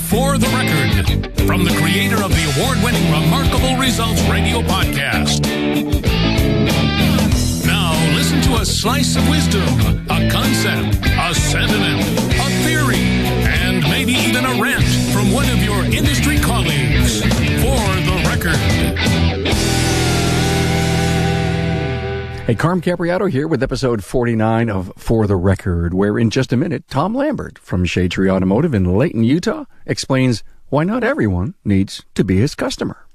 For the Record, from the creator of the award-winning Remarkable Results radio podcast. Now listen to a slice of wisdom, a concept, a sentiment, a theory, and maybe even a rant from one of your industry colleagues. For the Record. Hey, Carm Capriato here with episode 49 of For the Record, where in just a minute, Tom Lambert from Shade Tree Automotive in Layton, Utah, explains why not everyone needs to be his customer.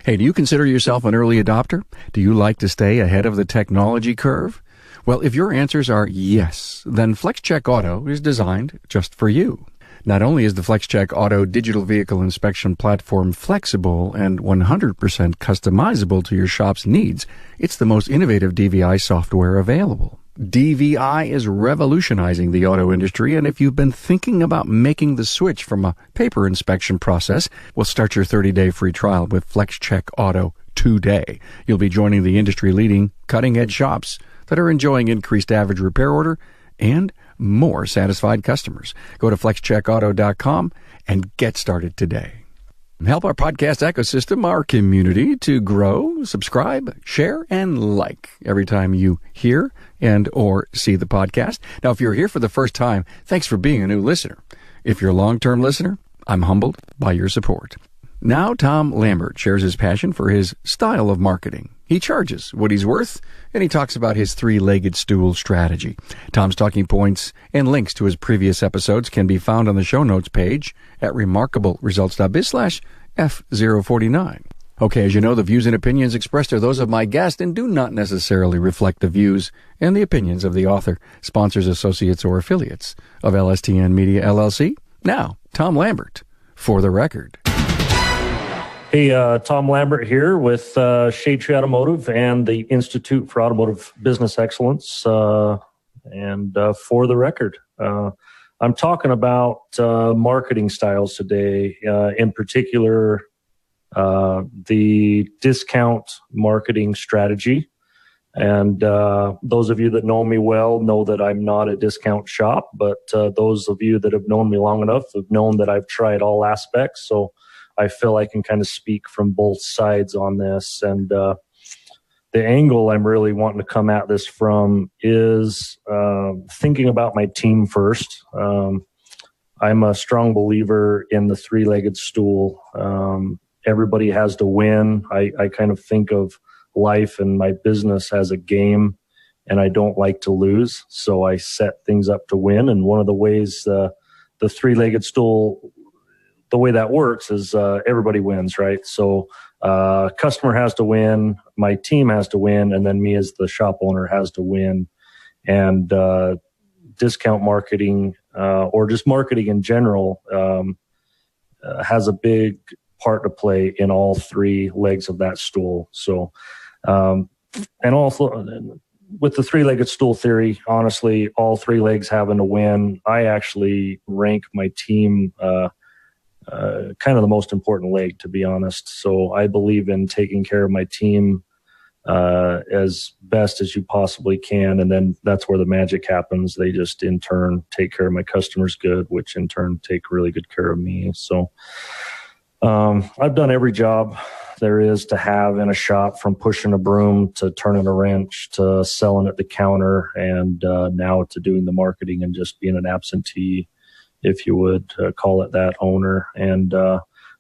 Hey, do you consider yourself an early adopter? Do you like to stay ahead of the technology curve? Well, if your answers are yes, then FlexCheck Auto is designed just for you. Not only is the FlexCheck Auto digital vehicle inspection platform flexible and 100% customizable to your shop's needs, it's the most innovative DVI software available. DVI is revolutionizing the auto industry, and if you've been thinking about making the switch from a paper inspection process, well, start your 30-day free trial with FlexCheck Auto today. You'll be joining the industry-leading, cutting-edge shops that are enjoying increased average repair order and more satisfied customers. Go to flexcheckauto.com and get started today. Help our podcast ecosystem, our community, to grow. Subscribe, share, and like every time you hear and or see the podcast. Now, if you're here for the first time, thanks for being a new listener. If you're a long-term listener, I'm humbled by your support. Now, Tom Lambert shares his passion for his style of marketing. He charges what he's worth, and he talks about his three-legged stool strategy. Tom's talking points and links to his previous episodes can be found on the show notes page at remarkableresults.biz/F049. Okay, as you know, the views and opinions expressed are those of my guest and do not necessarily reflect the views and the opinions of the author, sponsors, associates, or affiliates of LSTN Media, LLC. Now, Tom Lambert, For the Record. Hey, Tom Lambert here with Shade Tree Automotive and the Institute for Automotive Business Excellence. And For the Record, I'm talking about marketing styles today, in particular, the discount marketing strategy. And those of you that know me well know that I'm not a discount shop, but those of you that have known me long enough have known that I've tried all aspects. So I feel I can kind of speak from both sides on this. And the angle I'm really wanting to come at this from is thinking about my team first. I'm a strong believer in the three-legged stool. Everybody has to win. I kind of think of life and my business as a game, and I don't like to lose. So I set things up to win. And one of the ways the three-legged stool, the way that works is everybody wins, right? So customer has to win, my team has to win, and then me as the shop owner has to win. And discount marketing or just marketing in general has a big part to play in all three legs of that stool. So, and also with the three-legged stool theory, honestly, all three legs having to win, I actually rank my team kind of the most important leg, to be honest. So I believe in taking care of my team as best as you possibly can. And then that's where the magic happens. They just in turn take care of my customers good, which in turn take really good care of me. So I've done every job there is to have in a shop, from pushing a broom to turning a wrench to selling at the counter, and now to doing the marketing and just being an absentee, if you would call it that, owner. And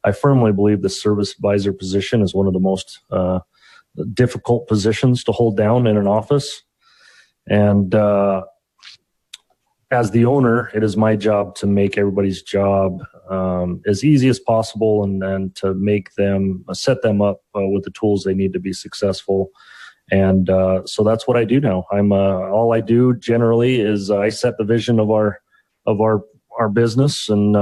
I firmly believe the service advisor position is one of the most difficult positions to hold down in an office. And as the owner, it is my job to make everybody's job as easy as possible, and to make them, set them up with the tools they need to be successful. And so that's what I do now. All I do generally is I set the vision of our business and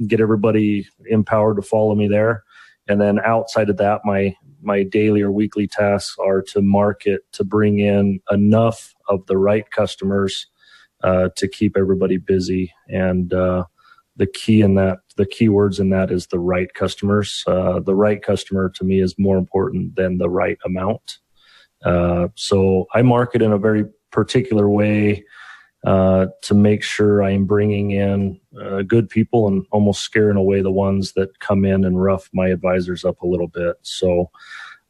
get everybody empowered to follow me there. And then outside of that, my daily or weekly tasks are to market, to bring in enough of the right customers to keep everybody busy. And the key words in that is the right customers. The right customer to me is more important than the right amount. So I market in a very particular way to make sure I am bringing in good people and almost scaring away the ones that come in and rough my advisors up a little bit. So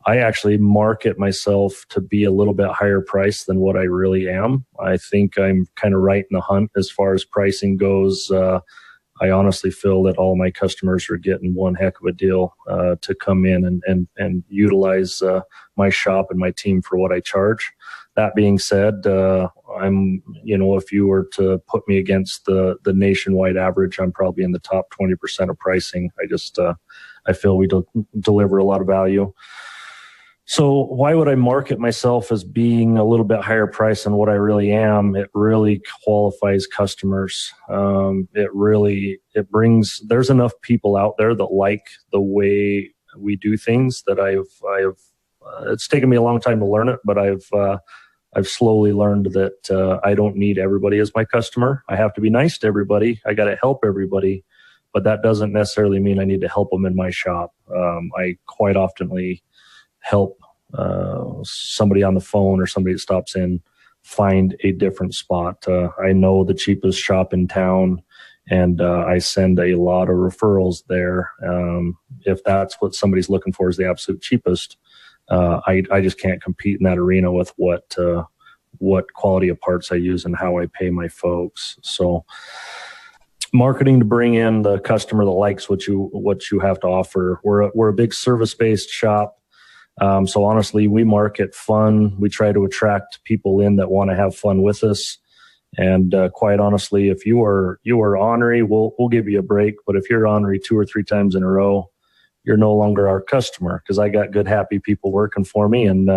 I actually market myself to be a little bit higher price than what I really am. I think I'm kind of right in the hunt as far as pricing goes. I honestly feel that all my customers are getting one heck of a deal to come in and utilize my shop and my team for what I charge. That being said, if you were to put me against the nationwide average, I'm probably in the top 20% of pricing. I feel we deliver a lot of value. So why would I market myself as being a little bit higher price than what I really am? It really qualifies customers. There's enough people out there that like the way we do things that it's taken me a long time to learn it, but I've slowly learned that I don't need everybody as my customer. I have to be nice to everybody. I got to help everybody, but that doesn't necessarily mean I need to help them in my shop. I quite oftenly help somebody on the phone or somebody that stops in find a different spot. I know the cheapest shop in town, and I send a lot of referrals there. If that's what somebody's looking for is the absolute cheapest, I just can't compete in that arena with what quality of parts I use and how I pay my folks. So marketing to bring in the customer that likes what you have to offer. We're a big service-based shop. So honestly, we market fun. We try to attract people in that want to have fun with us. And quite honestly, if you are ornery, we'll give you a break. But if you're ornery 2 or 3 times in a row, you're no longer our customer, because I got good, happy people working for me, and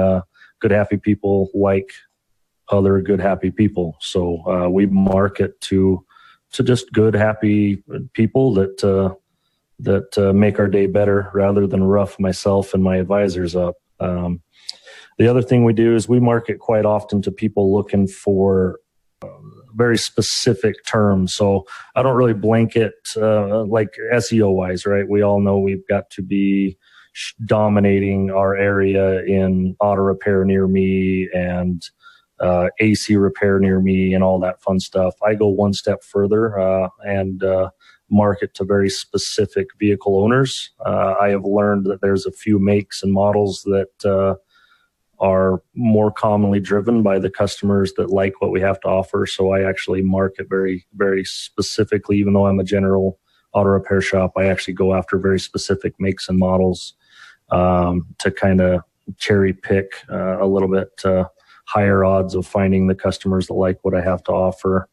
good, happy people like other good, happy people. So we market to just good, happy people that make our day better rather than rough myself and my advisors up. The other thing we do is we market quite often to people looking for very specific terms. So I don't really blanket like SEO wise, right? We all know we've got to be dominating our area in auto repair near me and AC repair near me and all that fun stuff. I go one step further and market to very specific vehicle owners. I have learned that there's a few makes and models that are more commonly driven by the customers that like what we have to offer. So I actually market very, very specifically. Even though I'm a general auto repair shop, I actually go after very specific makes and models to kind of cherry pick a little bit higher odds of finding the customers that like what I have to offer.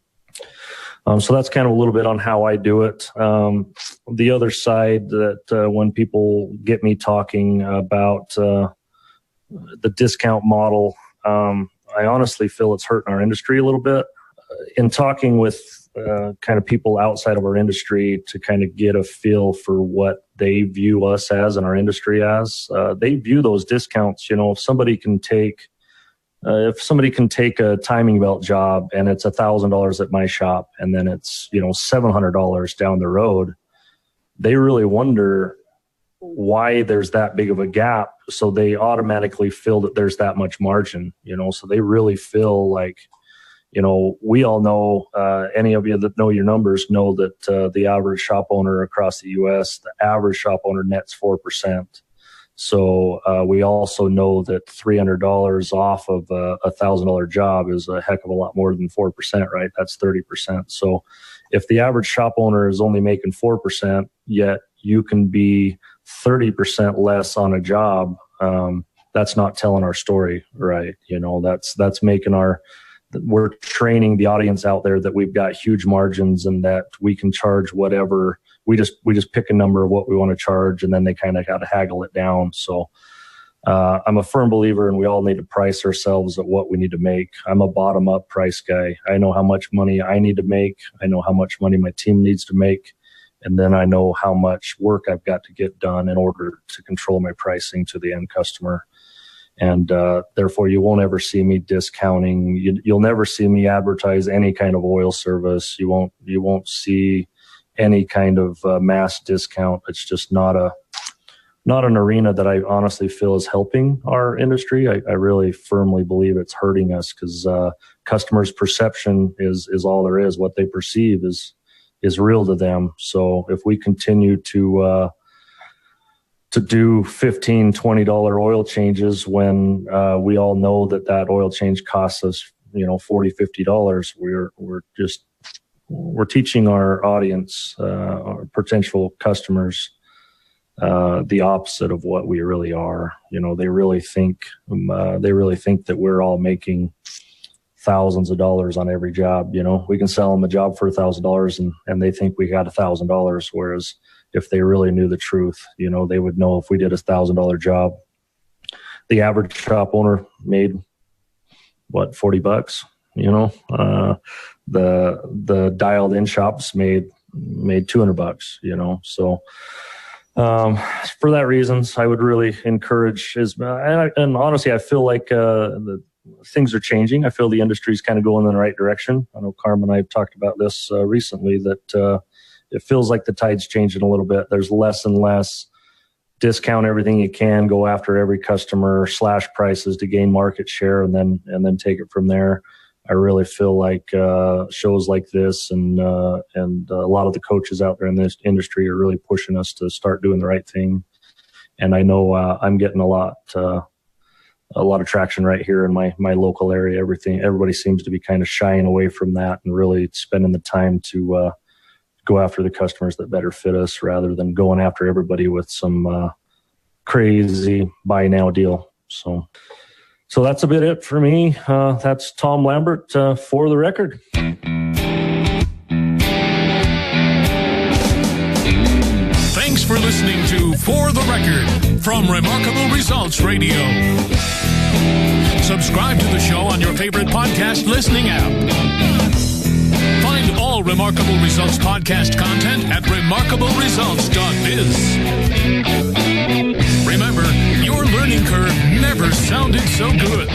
So that's kind of a little bit on how I do it. The other side that when people get me talking about the discount model, I honestly feel it's hurting our industry a little bit. In talking with kind of people outside of our industry to kind of get a feel for what they view us as and our industry as, they view those discounts. If somebody can take a timing belt job and it's $1,000 at my shop, and then it's $700 down the road, they really wonder why there's that big of a gap. So they automatically feel that there's that much margin, so they really feel like, we all know, any of you that know your numbers know that the average shop owner across the U.S., the average shop owner nets 4%. So we also know that $300 off of a $1,000 job is a heck of a lot more than 4%, right? That's 30%. So if the average shop owner is only making 4%, yet you can be 30% less on a job, that's not telling our story, right? That's making we're training the audience out there that we've got huge margins and that we can charge whatever. We just pick a number of what we want to charge, and then they kind of got to haggle it down. So I'm a firm believer, and we all need to price ourselves at what we need to make. I'm a bottom-up price guy. I know how much money I need to make. I know how much money my team needs to make. And then I know how much work I've got to get done in order to control my pricing to the end customer. And therefore, you won't ever see me discounting. You'll never see me advertise any kind of oil service. You won't see any kind of mass discount. It's just not not an arena that I honestly feel is helping our industry. I really firmly believe it's hurting us because customers' perception is all there is. What they perceive is real to them. So if we continue to do $15, $20 oil changes when we all know that oil change costs us, $40, $50, we're teaching our audience, our potential customers, the opposite of what we really are. They really think that we're all making thousands of dollars on every job. We can sell them a job for $1,000 and they think we got $1,000. Whereas if they really knew the truth, they would know if we did $1,000 job, the average shop owner made what, $40, the dialed in shops made $200, so, for that reasons, I would really encourage and honestly, I feel like, the things are changing. I feel the industry is kind of going in the right direction. I know Carm and I have talked about this recently that it feels like the tide's changing a little bit. There's less and less discount everything you can, go after every customer, slash prices to gain market share, and then take it from there. I really feel like shows like this and a lot of the coaches out there in this industry are really pushing us to start doing the right thing. And I know I'm getting a lot of traction right here in my local area. Everybody seems to be kind of shying away from that and really spending the time to go after the customers that better fit us rather than going after everybody with some crazy buy now deal. So that's a bit it for me. That's Tom Lambert for the record. Thanks for listening to For the Record from Remarkable Results Radio. Subscribe to the show on your favorite podcast listening app. Find all Remarkable Results podcast content at remarkableresults.biz. Remember, your learning curve never sounded so good.